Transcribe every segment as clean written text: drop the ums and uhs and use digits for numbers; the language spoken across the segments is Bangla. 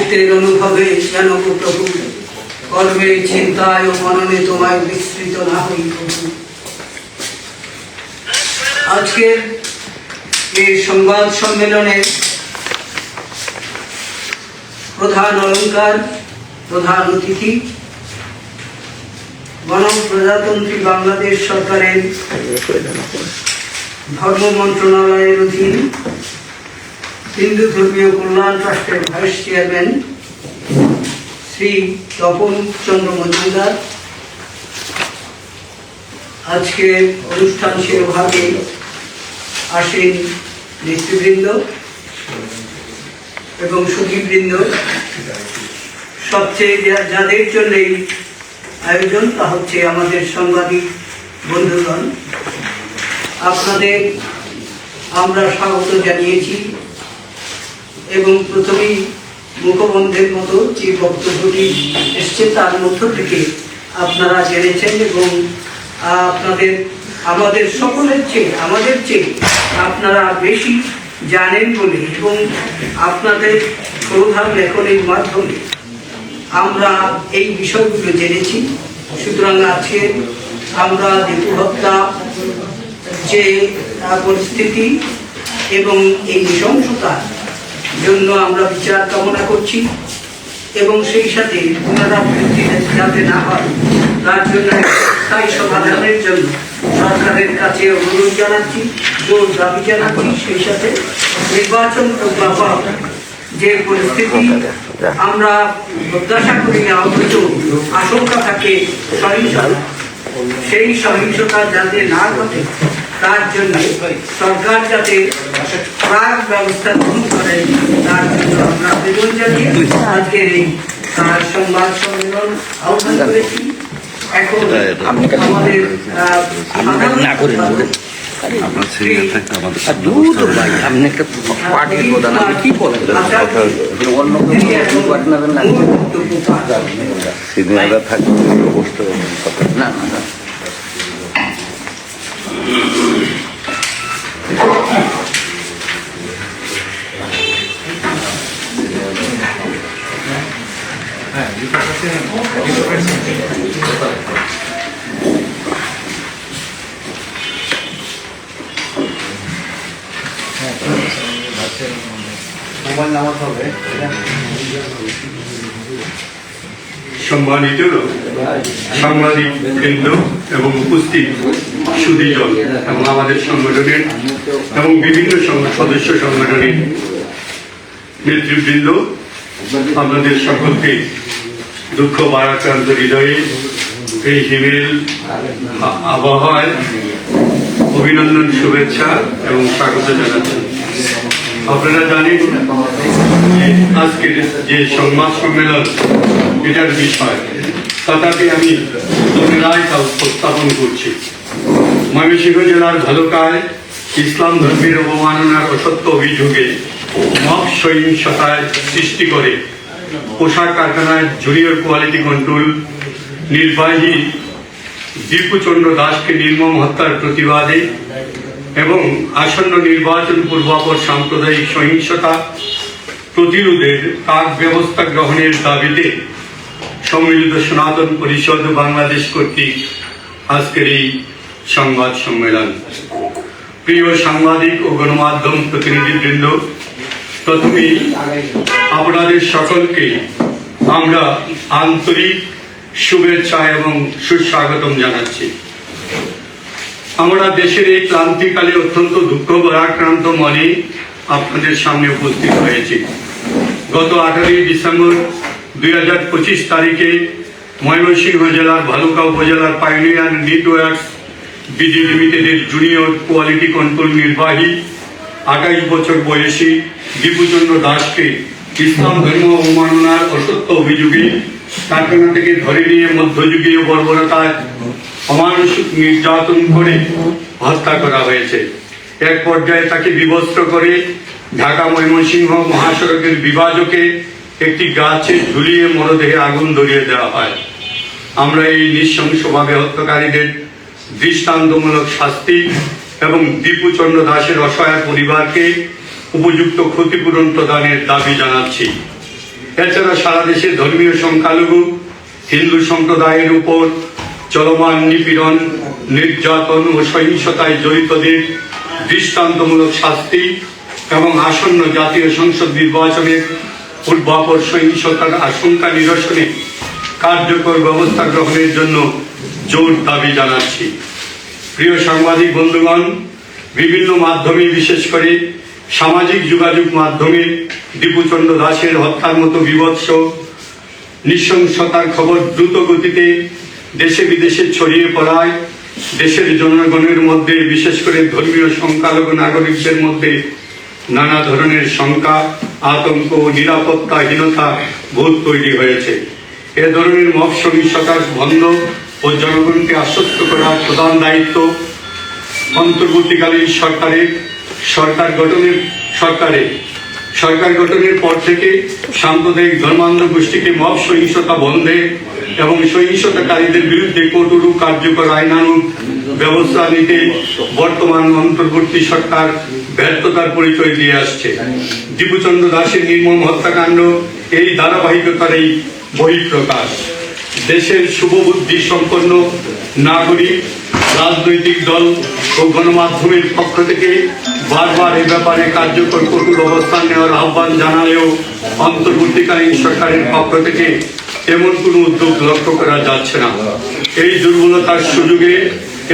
চিত্তের অনুভবে যেন প্রভু কর্মের চিন্তায় ও মননে তোমায় বিস্তৃত না হই প্রভু। আজকের এই সংবাদ সম্মেলনের প্রধান অলঙ্কার, প্রধান অতিথি গণপ্রজাতন্ত্রী বাংলাদেশ সরকারের ধর্ম মন্ত্রণালয়ের অধীন হিন্দু ধর্মীয় কল্যাণ ট্রাস্টের ভাইস চেয়ারম্যান শ্রী তপন চন্দ্র মজুমদার, আজকে অনুষ্ঠান শিরোভাগে আসেন নেতৃবৃন্দ এবং সখীবৃন্দ, সবচেয়ে যাদের জন্য এই আয়োজন তা হচ্ছে আমাদের সাংবাদিক বন্ধুগণ। আপনাদের আমরা স্বাগত জানিয়েছি এবং প্রথমেই মুখবন্ধের মতো যে বক্তব্যটি এসছে তার মধ্য থেকে আপনারা জেনেছেন এবং আমাদের সকলের চেয়ে আমাদের চেয়ে আপনারা বেশি জানেন বলে এবং আপনাদের প্রধান লেখনের মাধ্যমে আমরা এই বিষয়গুলো জেনেছি। সুতরাং আজকে আমরা দীপু হত্যা যে পরিস্থিতি এবং এই নৃশংসতার জন্য আমরা বিচার কামনা করছি এবং সেই সাথে পুনরাবৃত্তি যাতে না হয় তার জন্য স্থায়ী সমাধানের জন্য সরকারের কাছে অনুরোধ জানাচ্ছি, জোর দাবি জানাচ্ছি। সেই সাথে নির্বাচন প্রভাব যে পরিস্থিতি আমরা প্রত্যাশা করি না অথচ আশঙ্কা থাকে সহিংসতা, সেই সহিংসতা যাতে না ঘটে তার জন্য সরকার যাতে প্রাক ব্যবস্থা গ্রহণ করে তার জন্য আমরা আবেদন জানিয়ে আজকের এই সংবাদ সম্মেলন আহ্বান করেছি। এখন আমাদের সম্মানিত সাংবাদিক কেন্দ্র এবং উপস্থিত সুধীজন এবং আমাদের সংগঠনের এবং বিভিন্ন সদস্য সংগঠনের নেতৃবৃন্দ, আপনাদের সকলকে দুঃখ ভারাক্রান্ত হৃদয়ে এই হিমেল আবহাওয়ায় অভিনন্দন, শুভেচ্ছা এবং স্বাগত জানাচ্ছি। আপনারা জানেন যে আজকের যে সংবাদ সম্মেলন এটার বিষয়, তথাপি আমি পুনরায় তা উপস্থাপন করছি। ময়মনসিংহ জেলার ভালুকায় ইসলাম ধর্মের অবমাননার অসত্য অভিযোগে মব সহিংসতায় সৃষ্টি করে পোশাক কারখানায় জুনিয়র কোয়ালিটি কন্ট্রোল নির্বাহী দীপুচন্দ্র দাসকে নির্মম হত্যার প্রতিবাদে এবং আসন্ন নির্বাচন পূর্বাপর সাম্প্রদায়িক সহিংসতা প্রতিরোধের কাক ব্যবস্থা গ্রহণের দাবিতে সম্মিলিত সনাতন পরিষদ বাংলাদেশ কর্তৃক আজকের এই সংবাদ সম্মেলন। প্রিয় সাংবাদিক ও গণমাধ্যম প্রতিনিধিবৃন্দ, প্রথমেই আপনাদের সকলকে আমরা আন্তরিক শুভেচ্ছা এবং সুস্বাগতম জানাচ্ছি। আমরা দেশের এই ক্লান্তিকালে অত্যন্ত দুঃখ ভারাক্রান্ত মনে আপনাদের সামনে উপস্থিত হয়েছি। গত 18 ডিসেম্বর 2025 তারিখে ময়মনসিংহ জেলার ভালুকা উপজেলার পাইওনিয়ার নেটওয়ার্কস বিডি লিমিটেডের জুনিয়র কোয়ালিটি কন্ট্রোল নির্বাহী 28 বছর বয়সী দীপুচন্দ্র দাসকে ইসলাম ধর্ম অবমাননার অসত্য অভিযোগে কারখানা থেকে ধরে নিয়ে মধ্যযুগীয় বর্বরতায় অমানসিক নির্যাতন করে হত্যা করা হয়েছে। এক পর্যায়ে তাকে বিবস্ত্র করে ঢাকা ময়মনসিংহ মহাসড়কের বিভাজকে একটি গাছে ঝুলিয়ে মরদেহে আগুন ধরিয়ে দেওয়া হয়। আমরা এই নৃশংসভাবে হত্যাকারীদের দৃষ্টান্তমূলক শাস্তি এবং দীপুচন্দ্র দাসের অসহায় পরিবারকে উপযুক্ত ক্ষতিপূরণ প্রদানের দাবি জানাচ্ছি। এছাড়া সারা দেশে ধর্মীয় সংখ্যালঘু হিন্দু সম্প্রদায়ের উপর চলমান নিপীড়ন, নির্যাতন ও সহিংসতায় জড়িতদের দৃষ্টান্তমূলক শাস্তি এবং আসন্ন জাতীয় সংসদ নির্বাচনের পূর্বাপর সহিংসতার আশঙ্কা নিরসনে কার্যকর ব্যবস্থা গ্রহণের জন্য জোর দাবি জানাচ্ছি। প্রিয় সাংবাদিক বন্ধুগণ, বিভিন্ন মাধ্যমে, বিশেষ করে সামাজিক যোগাযোগ মাধ্যমে দীপুচন্দ্র দাসের হত্যার মতো বীভৎস নৃশংসতার খবর দ্রুত গতিতে দেশে বিদেশে ছড়িয়ে পড়ায় দেশের জনগণের মধ্যে, বিশেষ করে ধর্মীয় সংখ্যালঘু নাগরিকদের মধ্যে নানা ধরনের শঙ্কা, আতঙ্ক ও নিরাপত্তাহীনতা বোধ তৈরি হয়েছে। এ ধরনের মব সহিংসতার বন্ধ ও জনগণকে আশ্বস্ত করার প্রধান দায়িত্ব অন্তর্বর্তীকালীন সরকার গঠনের পর থেকে সাম্প্রদায়িক ধর্মান্ধ গোষ্ঠীকে মব সহিংসতা বন্ধে এবং সহিংসতাকারীদের বিরুদ্ধে কঠোর কার্যকর আইনানুগ ব্যবস্থা নিতে বর্তমান অন্তর্বর্তী সরকার ব্যর্থতার পরিচয় দিয়ে আসছে। দীপুচন্দ্র দাসের নির্মম হত্যাকাণ্ড এই ধারাবাহিকতারই বহিঃপ্রকাশ। দেশের শুভবুদ্ধি সম্পন্ন নাগরিক, রাজনৈতিক দল ও গণমাধ্যমের পক্ষ থেকে বারবার এ ব্যাপারে কার্যকর কঠোর অবস্থান নেওয়ার আহ্বান জানালেও অন্তর্বর্তীকালীন সরকারের পক্ষ থেকে এমন কোনো উদ্যোগ লক্ষ্য করা যাচ্ছে না। এই দুর্বলতার সুযোগে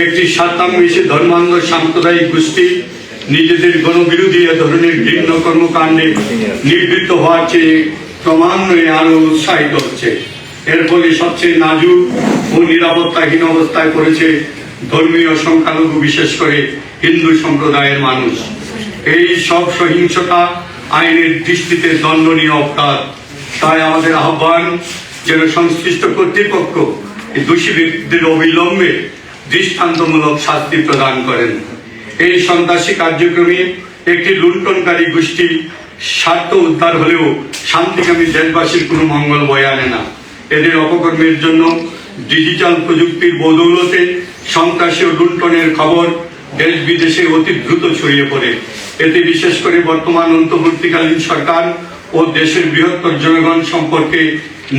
একটি স্বার্থান্বেষী ধর্মান্ধ সাম্প্রদায়িক গোষ্ঠী নিজেদের গণবিরোধী এ ধরনের ঘৃণ্য কর্মকাণ্ডে নিবৃত্ত হওয়ার চেয়ে ক্রমান্বয়ে আরো উৎসাহিত হচ্ছে। এর ফলে সবচেয়ে নাজুক ও নিরাপত্তাহীন অবস্থায় পড়েছে ধর্মীয় সংখ্যালঘু, বিশেষ করে হিন্দু সম্প্রদায়ের মানুষ। এই সব সহিংসতা আইনের দৃষ্টিতে দণ্ডনীয় অপরাধ। তাই আমাদের আহ্বান যেন সংশ্লিষ্ট কর্তৃপক্ষ এই দোষী ব্যক্তিদের অবিলম্বে দৃষ্টান্তমূলক শাস্তি প্রদান করেন। এই সন্ত্রাসী কার্যক্রমে একটি লুণ্ঠনকারী গোষ্ঠী স্বার্থ উদ্ধার হলেও শান্তিকামী দেশবাসীর কোনো মঙ্গল বয়ে আনে না। এদের অপকর্মের জন্য ডিজিটাল প্রযুক্তির বদৌলতে সন্ত্রাসী ও লুণ্ঠনের খবর দেশ বিদেশে অতি দ্রুত ছড়িয়ে পড়ে। এতে বিশেষ করে বর্তমান অন্তর্বর্তীকালীন সরকার ও দেশের বৃহত্তর জনগণ সম্পর্কে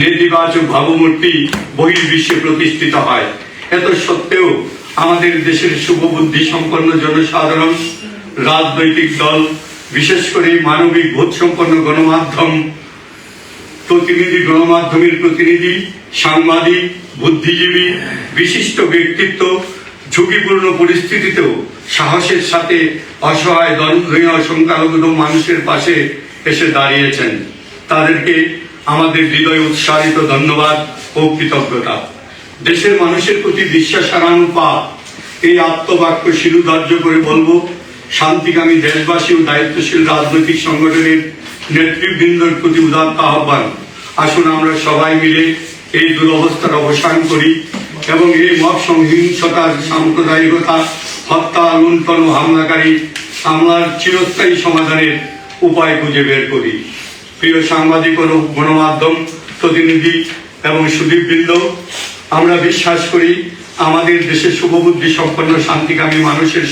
নেতিবাচক ভাবমূর্তি বহির্বিশ্বে প্রতিষ্ঠিত হয়। এত সত্ত্বেও আমাদের দেশের শুভবুদ্ধি সম্পন্ন জনসাধারণ, রাজনৈতিক দল, বিশেষ করে মানবিক বোধ সম্পন্ন গণমাধ্যমের প্রতিনিধি, সাংবাদিক, বুদ্ধিজীবী, বিশিষ্ট ব্যক্তিত্ব ঝুঁকিপূর্ণ পরিস্থিতিতেও সাহসের সাথে অসহায় ধর্মীয় সংখ্যালঘু মানুষের পাশে এসে দাঁড়িয়েছেন। তাদেরকে আমাদের হৃদয় উৎসাহিত ধন্যবাদ ও কৃতজ্ঞতা। দেশের মানুষের প্রতি বিশ্বাস হারানো পাপ, এই আত্মবাক্য শিরোধার্য করে বলবো, শান্তিকামী দেশবাসী ও দায়িত্বশীল রাজনৈতিক সংগঠনের নেতৃবৃন্দের প্রতি উদাত্ত আহ্বান, আসুন আমরা সবাই মিলে এই দুরবস্থার অবসান করি এবং এই মব সহিংসতার, সাম্প্রদায়িকতা, হত্যা, লুণ্ঠন ও হামলার চিরস্থায়ী সমাধানের উপায় খুঁজে বের করি। প্রিয় সাংবাদিক ও গণমাধ্যম প্রতিনিধি এবং সুধীবৃন্দ, আমরা বিশ্বাস করি আমাদের দেশে শুভবুদ্ধি সম্পন্ন শান্তিকামী মানুষের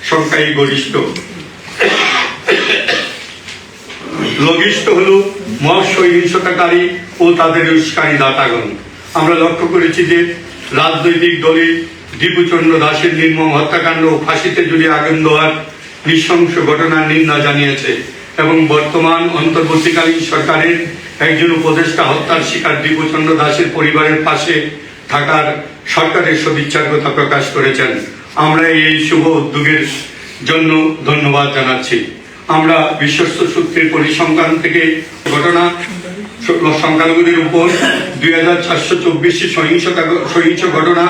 সংখ্যাই গরিষ্ঠ। লঘিষ্ঠ হল মব সহিংসতাকারী ও তাদের উস্কানি দাতাগণ। আমরা লক্ষ্য করেছি যে রাজনৈতিক দলে দীপুচন্দ্র দাসের নির্মম হত্যাকাণ্ড ও ফাঁসিতে ঝুলিয়ে আগুন দেওয়ার নৃশংস ঘটনার নিন্দা জানিয়েছে এবং বর্তমান অন্তর্বর্তীকালীন সরকারের একজন উপদেষ্টা হত্যার শিকার দীপুচন্দ্র দাসের পরিবারের পাশে থাকার সরকারের সদিচ্ছার কথা প্রকাশ করেছেন। আমরা এই শুভ উদ্যোগের জন্য ধন্যবাদ জানাচ্ছি। আমরা বিশ্বস্ত সূত্রের পরিসংখ্যান থেকে ঘটনা সংখ্যালঘুদের উপর 2424টি সহিংস ঘটনা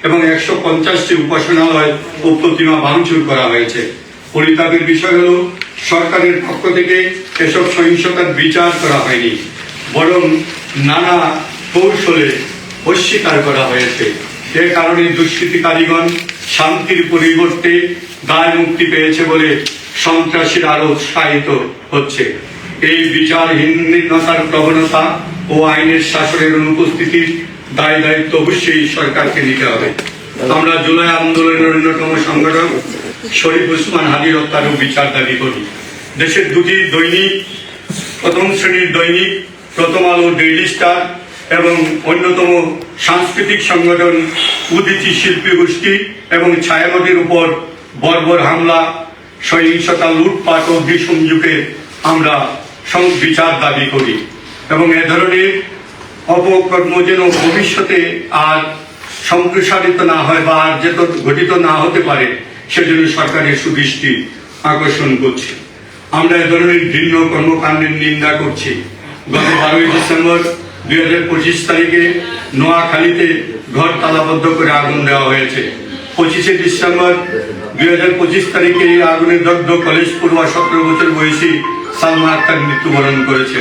এবং 150টি উপাসনালয় ও প্রতিমা ভাঙচুর করা হয়েছে। পরিতাপের বিষয় হল সরকারের পক্ষ থেকে এসব সহিংসতার বিচার করা হয়নি, বরং নানা কৌশলে অস্বীকার করা হয়েছে। এ কারণে দুষ্কৃতিকারীগণ শান্তির পরিবর্তে দায় মুক্তি পেয়েছে বলে সন্ত্রাসীরা আরো উৎসাহিত হচ্ছে। এই বিচারহীনতার প্রবণতা ও আইনের শাসনের অনুপস্থিতির দায় দায়িত্ব অবশ্যই সরকারকে নিতে হবে। আমরা জুলাই আন্দোলনের অন্যতম সংগঠক শরীফ উসমান হাদির হত্যারও বিচার দাবি করি। দেশের দুটি দৈনিক, প্রথম শ্রেণীর দৈনিক প্রথম আলো, ডেইলি স্টার এবং অন্যতম সাংস্কৃতিক সংগঠন উদীচী শিল্পী গোষ্ঠী এবং ছায়ানটের উপর বর্বর হামলা, সহিংসতা, লুটপাট ও অগ্নিসংযোগে আমরা বিচার দাবি করি এবং এ ধরনের অপকর্ম যেন ভবিষ্যতে আর সম্প্রসারিত না হয় বা আর যেন ঘটিত না হতে পারে সেজন্য সরকারের সুদৃষ্টি আকর্ষণ করছি। আমরা এ ধরনের ভিন্ন কর্মকাণ্ডের নিন্দা করছি। গত 12ই ডিসেম্বর 2025 তারিখে নোয়াখালীতে ঘর তালাবদ্ধ করে আগুন দেওয়া হয়েছে। 25শে ডিসেম্বর 2025 তারিখে এই আগুনে দগ্ধ কলেজ পড়ুয়া 17 বছর বয়সী সালমা আক্তার মৃত্যুবরণ করেছে।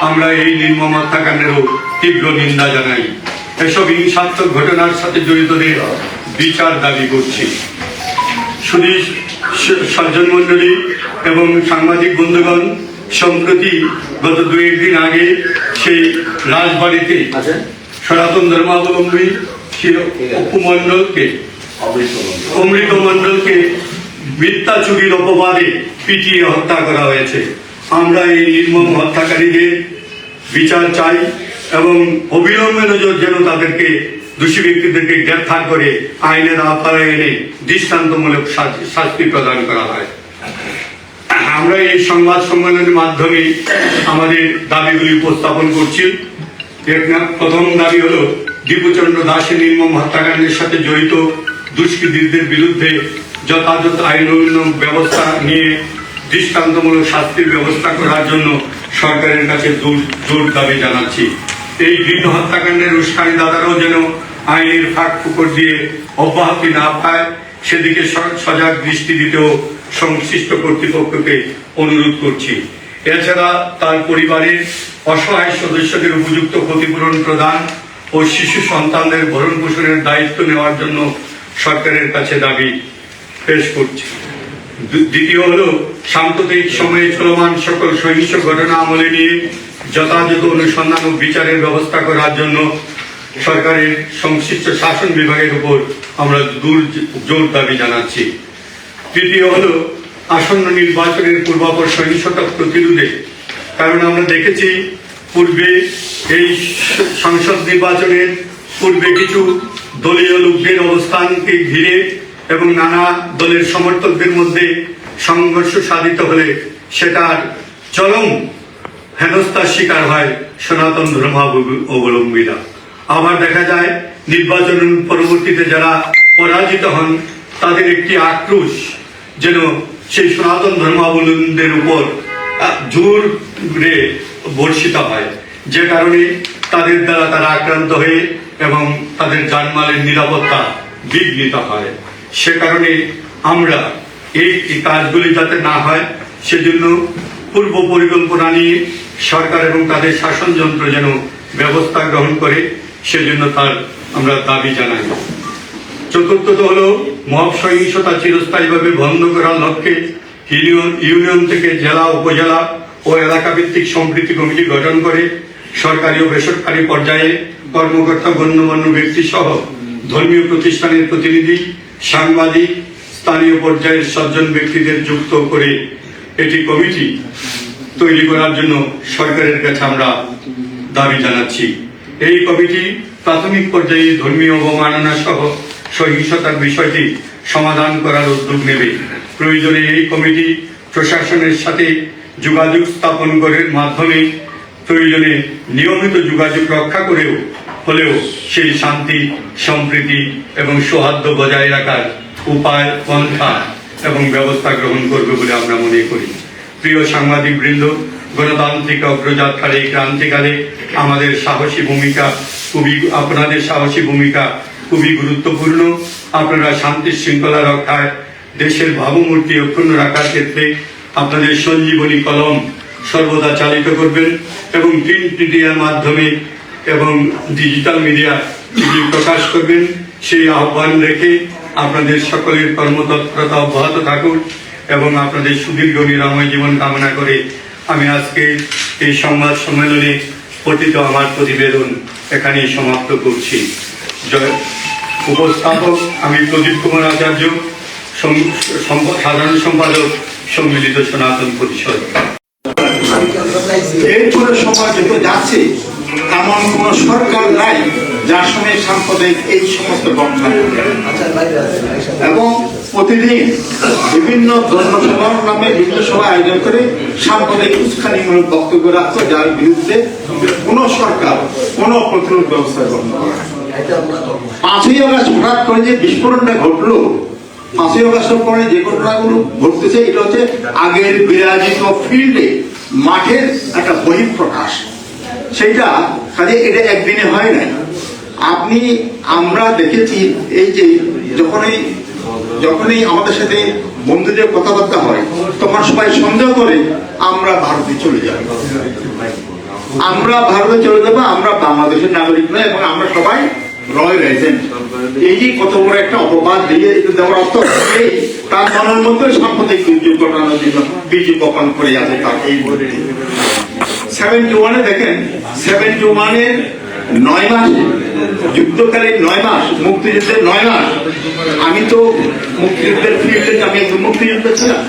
আমরা এই নির্মম হত্যাকাণ্ডেরও তীব্র নিন্দা জানাই। এসব হিংসাত্মক ঘটনার সাথে জড়িতদের বিচার দাবি করছি। শুধু সজ্জন মন্ডলী এবং সাংবাদিক বন্ধুগণ, সম্প্রতি গত 2-1 দিন আগে সেই রাজবাড়িতে সনাতন ধর্মাবলম্বী অমৃত মণ্ডলকে মিথ্যা চুরির অপবাদে পিটিয়ে হত্যা করা হয়েছে। আমরা এই নির্মম হত্যাকারীদের বিচার চাই এবং অবিলম্বে যেন তাদেরকে দোষী ব্যক্তিদেরকে গ্রেফতার করে আইনের আওতায় এনে দৃষ্টান্তমূলক শাস্তি প্রদান করা হয়। আমরা এই সংবাদ সম্মেলনের মাধ্যমে আমাদের দাবিগুলি উপস্থাপন করছি। প্রথম দাবি হলো দীপুচন্দ্র দাসের নির্মম হত্যাকাণ্ডের সাথে জড়িত দুষ্কৃতীদের বিরুদ্ধে যথাযথ আইন ব্যবস্থা নিয়ে দৃষ্টান্তমূলক শাস্তির ব্যবস্থা করার জন্য সরকারের কাছে জোর দাবি জানাচ্ছি। এই ঘৃণ্য হত্যাকাণ্ডের উস্কানিদাতারাও যেন আইনের ফাঁক ফুকর দিয়ে অব্যাহতি না পায় সেদিকে সজাগ দৃষ্টি দিতেও সংশ্লিষ্ট কর্তৃপক্ষকে অনুরোধ করছি। এছাড়া তার পরিবারের অসহায় সদস্যদের উপযুক্ত ক্ষতিপূরণ প্রদান ও শিশু সন্তানদের ভরণ পোষণের দায়িত্ব নেওয়ার জন্য সরকারের কাছে দাবি পেশ করছি। দ্বিতীয় হলো সাম্প্রতিক সময়ে চলমান সকল সহিংস ঘটনা আমলে নিয়ে যথাযথ অনুসন্ধান ও বিচারের ব্যবস্থা করার জন্য সরকারের সংশ্লিষ্ট শাসন বিভাগের উপর আমরা জোর দাবি জানাচ্ছি। তৃতীয় হলো আসন্ন নির্বাচনের পূর্বাপর সহিংসতা প্রতিরোধে, কারণ আমরা দেখেছি পূর্বে এই সংসদ নির্বাচনের পূর্বে কিছু দলীয় লোকদের অবস্থানকে ঘিরে এবং নানা দলের সমর্থকদের মধ্যে সংঘর্ষ সাধিত হলে সেটার চরম হেনস্থার শিকার হয় সনাতন ধর্মাবলম্বীরা। আবার দেখা যায় নির্বাচন পরবর্তীতে যারা পরাজিত হন তাদের একটি আক্রোশ যেন সেই সনাতন ধর্মাবলম্বীদের উপর জোরে বর্ষিত হয়, যে কারণে তাদের দ্বারা তারা আক্রান্ত হয়ে এবং তাদের জানমালের নিরাপত্তা বিঘ্নিত হয়। সে কারণে আমরা এই কাজগুলি যাতে না হয় সেজন্য পূর্ব পরিকল্পনা নিয়ে সরকার এবং তাদের শাসনযন্ত্র যেন ব্যবস্থা গ্রহণ করে সেজন্য তার আমরা দাবি জানাই। চতুর্থত হলো মব সহিংসতা চিরস্থায়ীভাবে বন্ধ করার লক্ষ্যে ইউনিয়ন থেকে জেলা, উপজেলা ও এলাকা ভিত্তিক সম্প্রীতি কমিটি গঠন করে সরকারি ও বেসরকারি পর্যায়ে কর্মকর্তা, গণ্যমান্য ব্যক্তি সহ ধর্মীয় প্রতিষ্ঠানের প্রতিনিধি, সাংবাদিক, স্থানীয় পর্যায়ের সজ্জন ব্যক্তিদের যুক্ত করে এটি কমিটি তৈরি করার জন্য সরকারের কাছে আমরা দাবি জানাচ্ছি। এই কমিটি প্রাথমিক পর্যায়ে ধর্মীয় অবমাননা সহ সহিংসতার বিষয়টি সমাধান করার উদ্যোগ নেবে। প্রয়োজনে এই কমিটি প্রশাসনের সাথে যোগাযোগ স্থাপন করার মাধ্যমে প্রয়োজনে নিয়মিত যোগাযোগ রক্ষা হলেও সেই শান্তি, সম্প্রীতি এবং সৌহার্দ্য বজায় রাখার উপায়, পন্থা এবং ব্যবস্থা গ্রহণ করবে বলে আমরা মনে করি। প্রিয় সাংবাদিক বৃন্দ, গণতান্ত্রিক অগ্রযাত্রার এই ক্রান্তিকালে আপনাদের সাহসী ভূমিকা খুবই গুরুত্বপূর্ণ। আপনারা শান্তি শৃঙ্খলা রক্ষায়, দেশের ভাবমূর্তি অক্ষুণ্ণ রাখার ক্ষেত্রে আপনাদের সঞ্জীবনী কলম সর্বদা চালিত করবেন এবং প্রিন্ট মিডিয়ার মাধ্যমে এবং ডিজিটাল মিডিয়া প্রকাশ করবেন। সেই আহ্বান রেখে আপনাদের সকলের কর্মতৎপরতা অব্যাহত থাকুক এবং আপনাদের সুদীর্ঘ নিরাময় জীবন কামনা করে আমি আজকে এই সংবাদ সম্মেলনে পঠিত আমার প্রতিবেদন এখানেই সমাপ্ত করছি। উপস্থাপক আমি প্রদীপ কুমার আচার্য, সাধারণ সম্পাদক, সম্মিলিত সনাতন পরিষদ। এরপরে সময় যত যাচ্ছে এমন কোন সরকার নাই যার সঙ্গে সাম্প্রদায়িক এই সমস্ত ঘটনা এবং প্রতিদিন বিভিন্ন ধর্মসভার নামে বিভিন্ন সভা আয়োজন করে সাম্প্রদায়িক উস্কানিমূলক বক্তব্য রাখতো, যার বিরুদ্ধে কোন সরকার কোন প্রতিরোধ ব্যবস্থা গ্রহণ করে। 5ই আগস্ট হঠাৎ করে যে বিস্ফোরণটা ঘটলো, 5ই আগস্টের পরে যে ঘটনাগুলো ঘটতেছে এটা হচ্ছে আগের বিরাজিত ফিল্ডে মাঠের একটা বহিঃপ্রকাশ। সেইটা কাজে এটা একদিনে হয় নাই। আমরা দেখেছি এই যে যখনই আমাদের সাথে বন্ধুদের কথাবার্তা হয় তখন সবাই সন্দেহ করে আমরা ভারতে চলে যাব, আমরা বাংলাদেশের নাগরিক নয় এবং আমরা সবাই রয়্যাল এজেন্ট। এই যে কত বড় একটা অপবাদ দিয়ে দেওয়ার অর্থ তার মনের মধ্যে সাম্প্রদায়িক দুর্যোগ ঘটানোর জন্য বীজ বপন করে আছে তার এই বলে 71-এ দেখেন 71-এর 9 মাস যুদ্ধকালীন 9 মাস মুক্তিযুদ্ধের 9 মাস আমি তো মুক্তিযুদ্ধের ফিল্ডে আমি একজন মুক্তিযুদ্ধ ছিলাম।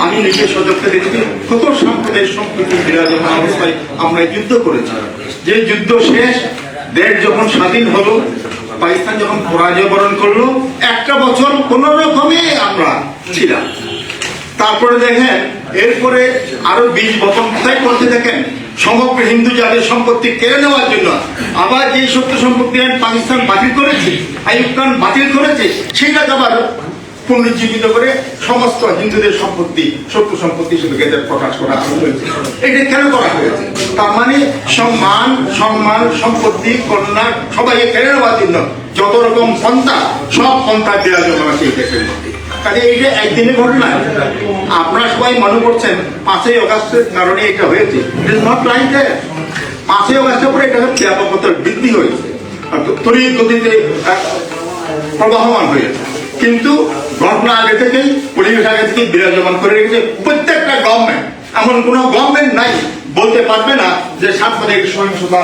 আমি নিজের সদস্য দেখেছি কত সাম্প্রদায়িক সম্প্রীতি বিরাজমান অবস্থায় আমরা যুদ্ধ করেছি। যে যুদ্ধ শেষ, দেশ যখন স্বাধীন হলো, পাকিস্তান যখন পরাজয় বরণ করলো, একটা বছর কোন রকমে আমরা ছিলাম। তারপরে দেখেন এরপরে আরো বীজ বপন কোথায় করতে দেখেন সমগ্র হিন্দু জাতির সম্পত্তি কেড়ে নেওয়ার জন্য। আবার যে সত্য সম্পত্তি আইন পাকিস্তান বাতিল করেছে, আইয়ুব খান বাতিল করেছে, সেইটাকে আবার পুনরুজ্জীবিত করে সমস্ত হিন্দুদের সম্পত্তি সত্য সম্পত্তি শুধু গেজেট প্রকাশ করা হয়েছে। এটা কেন করা হয়েছে? তার মানে সম্মান সম্পত্তি কন্যা সবাইকে কেড়ে নেওয়ার জন্য যত রকম পন্থা, সব পন্থা বিরাজমান আছে এই দেশের মধ্যে। কাজে এইটা একদিনে ঘটনা। আপনারা সবাই মনে করছেন 5ই আগস্টের কারণে এটা হয়েছে। It is not like that. 5ই আগস্টের পরে এটা ব্যাপকতার বৃদ্ধি হয়েছে, তড়িৎ গতিতে প্রবাহমান হয়েছে। কিন্তু ঘটনা আগে থেকেই, পরিবেশ আগে থেকেই বিরাজমান করে রেখেছে প্রত্যেকটা গভর্নমেন্ট। এমন কোন গভর্নমেন্ট নাই বলতে পারবে না যে সাম্প্রদায়িক সহিংসতা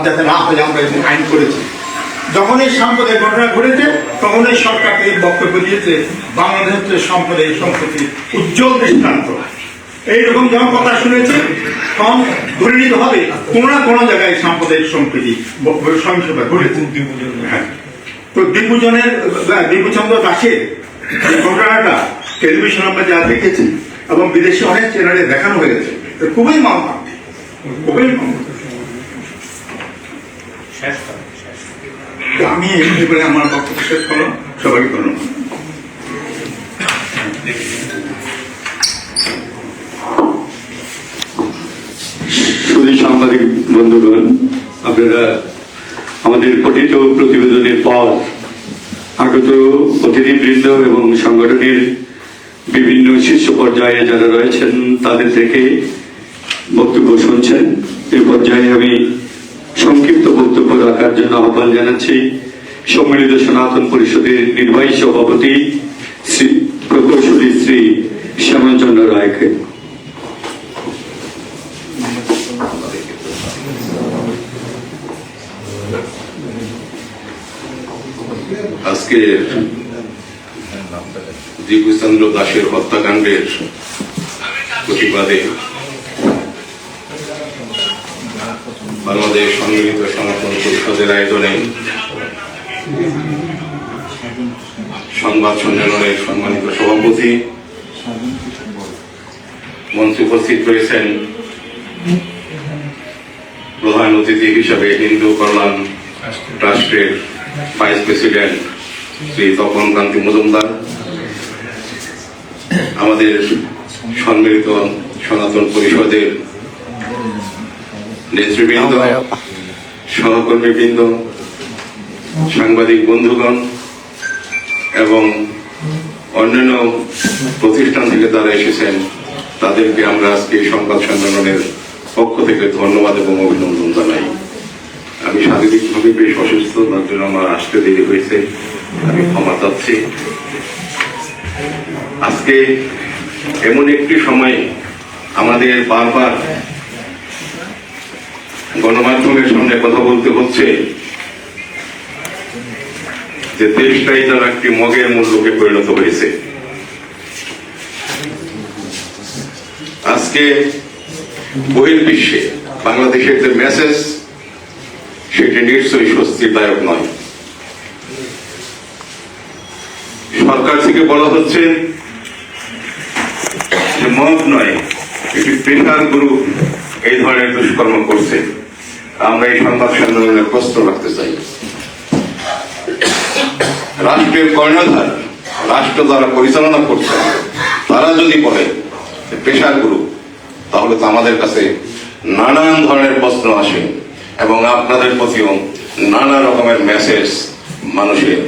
যাতে না হয় আমরা এরকম আইন করেছি। যখন এই সাম্প্রদায়িক ঘটনা ঘটেছে তখন এই সরকার থেকে বক্তব্য দিয়েছে বাংলাদেশ হচ্ছে সাম্প্রদায়িক সম্প্রীতির উজ্জ্বল দৃষ্টান্ত। এইরকম যখন কথা শুনেছি তখন ধরে নিতে হবে কোন না কোনো জায়গায় সাম্প্রদায়িক সম্প্রীতি সহিংসতা ঘটেছে। তো দীপুচন্দ্র দাসের ঘটনাটা টেলিভিশন আমরা যা দেখেছি এবং বিদেশি অনেক চ্যানেলে দেখানো হয়েছে, খুবই মর্মান্তিক, খুবই মর্মান্তিক। আমি এবারে আমার বক্তব্য শেষ করলাম, সবাইকে ধন্যবাদ। শুধু সাংবাদিক বন্ধুগণ, আপনারা আমাদের পঠিত প্রতিবেদনের পর আগত অতিথিবৃন্দ এবং সংগঠনের বিভিন্ন শীর্ষ পর্যায়ে যারা রয়েছেন তাদের থেকে বক্তব্য শুনছেন। এই পর্যায়ে আমি সংক্ষিপ্ত বক্তব্য রাখার জন্য আহ্বান জানাচ্ছি সম্মিলিত সনাতন পরিষদের নির্বাহী সভাপতি শ্রী প্রকৌশলী শ্রী শ্যামলচন্দ্র রায়কে। আজকে দীপুচন্দ্র দাসের হত্যাকাণ্ডের প্রতিবাদে বাংলাদেশ সম্মিলিত সনাতন পরিষদের আয়োজনে সংবাদ সম্মেলনের সম্মানিত সভাপতি, মঞ্চে উপস্থিত রয়েছেন প্রধান অতিথি হিসাবে হিন্দু কল্যাণ ট্রাস্টের ভাইস প্রেসিডেন্ট শ্রী তপন কান্তি মজুমদার, আমাদের সম্মিলিত সনাতন পরিষদের নেতৃবৃন্দ, সহকর্মীবৃন্দ, সাংবাদিক বন্ধুগণ এবং অন্যান্য প্রতিষ্ঠান থেকে যারা এসেছেন তাদেরকে আমরা আজকে সংবাদ সম্মেলনের পক্ষ থেকে ধন্যবাদ এবং অভিনন্দন জানাই। আমি শারীরিকভাবে বেশ অসুস্থ, তার জন্য আমার আসতে দেরি হয়েছে, আমি ক্ষমা চাচ্ছি। আজকে এমন একটি সময়ে আমাদের বারবার গণমাধ্যমের সামনে কথা বলতে হচ্ছে যে দেশটাই যেন একটি মগের মূল্যকে পরিণত হয়েছে। আজকে বহির্বিশ্বে বাংলাদেশের যে মেসেজ সেটি নিশ্চয়ই স্বস্তিদায়ক নয়। সরকার থেকে বলা হচ্ছে যে মব নয়, এটি প্রেশার গ্রুপ এই ধরনের দুষ্কর্ম করছে। আমরা এই সংবাদ সম্মেলনে প্রশ্ন রাখতে চাই, রাষ্ট্রের কর্ণধার, রাষ্ট্র যারা পরিচালনা করছে, তারা যদি বলে প্রেশার গ্রুপ, তাহলে তো আমাদের কাছে নানান ধরনের প্রশ্ন আসে এবং আপনাদের প্রতিও নানা রকমের মেসেজ মানুষের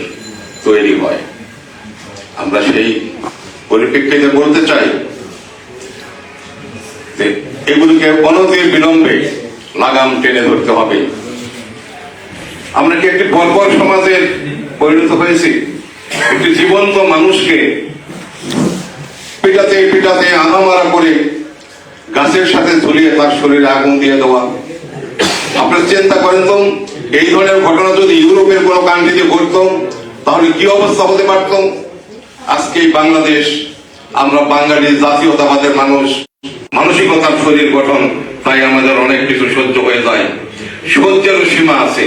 তৈরি হয়। আমরা সেই পরিপ্রেক্ষিতে বলতে চাই যে এগুলিকে অনতি বিলম্বে লাগাম টেনে ধরতে হবে। আমরা কি একটি বর্বর সমাজের পরিণত হয়েছি? একটি জীবন্ত মানুষকে পিটাতে পিটাতে আহামারা করে গাছের সাথে ঝুলিয়ে তার শরীরে আগুন দিয়ে দেওয়া। আপনারা চিন্তা করেন তো, এই ধরনের ঘটনা যদি ইউরোপের কোনো কান্ট্রিতে ঘটত তাহলে কি অবস্থা হতে পারত? আজকে বাংলাদেশ, আমরা বাঙালি জাতীয়তাবাদের মানুষ, মানসিকতার শরীর গঠন, তাই আমাদের অনেক কিছু সহ্য হয়ে যায়। সহ্যের সীমা আছে,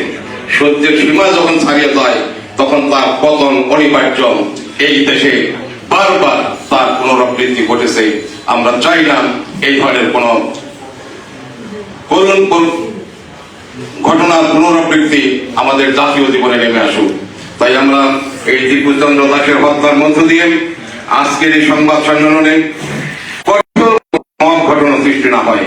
সহ্যের সীমা যখন ছাড়িয়ে যায় তখন তার পতন অনিবার্য। এই দেশে বারবার তার পুনরাবৃত্তি ঘটেছে। আমরা চাই না এই ধরনের কোন করুণ ঘটনার পুনরাবৃত্তি আমাদের জাতীয় জীবনে নেমে আসুক। তাই আমরা এই দীপুচন্দ্র দাসের হত্যার মধ্য দিয়ে আজকের এই সংবাদ সম্মেলনে মব ঘটনা সৃষ্টি না হয়।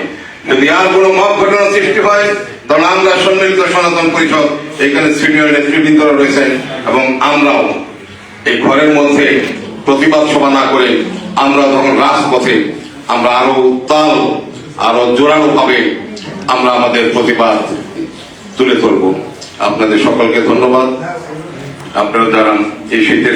যদি আর কোনো মব ঘটনা সৃষ্টি হয় তাহলে আমরা সম্মিলিত সনাতন পরিষদ, এখানে সিনিয়র নেতৃবৃন্দরা রয়েছেন এবং আমরাও এই ঘরের মধ্যে প্রতিবাদ সভা না করে আমরা তখন রাজপথে আমরা আরো উত্তাল, আরো জোরালো ভাবে আমরা আমাদের প্রতিবাদ তুলে ধরব। আপনাদের সকলকে ধন্যবাদ। আপনারা যারা এই শীতের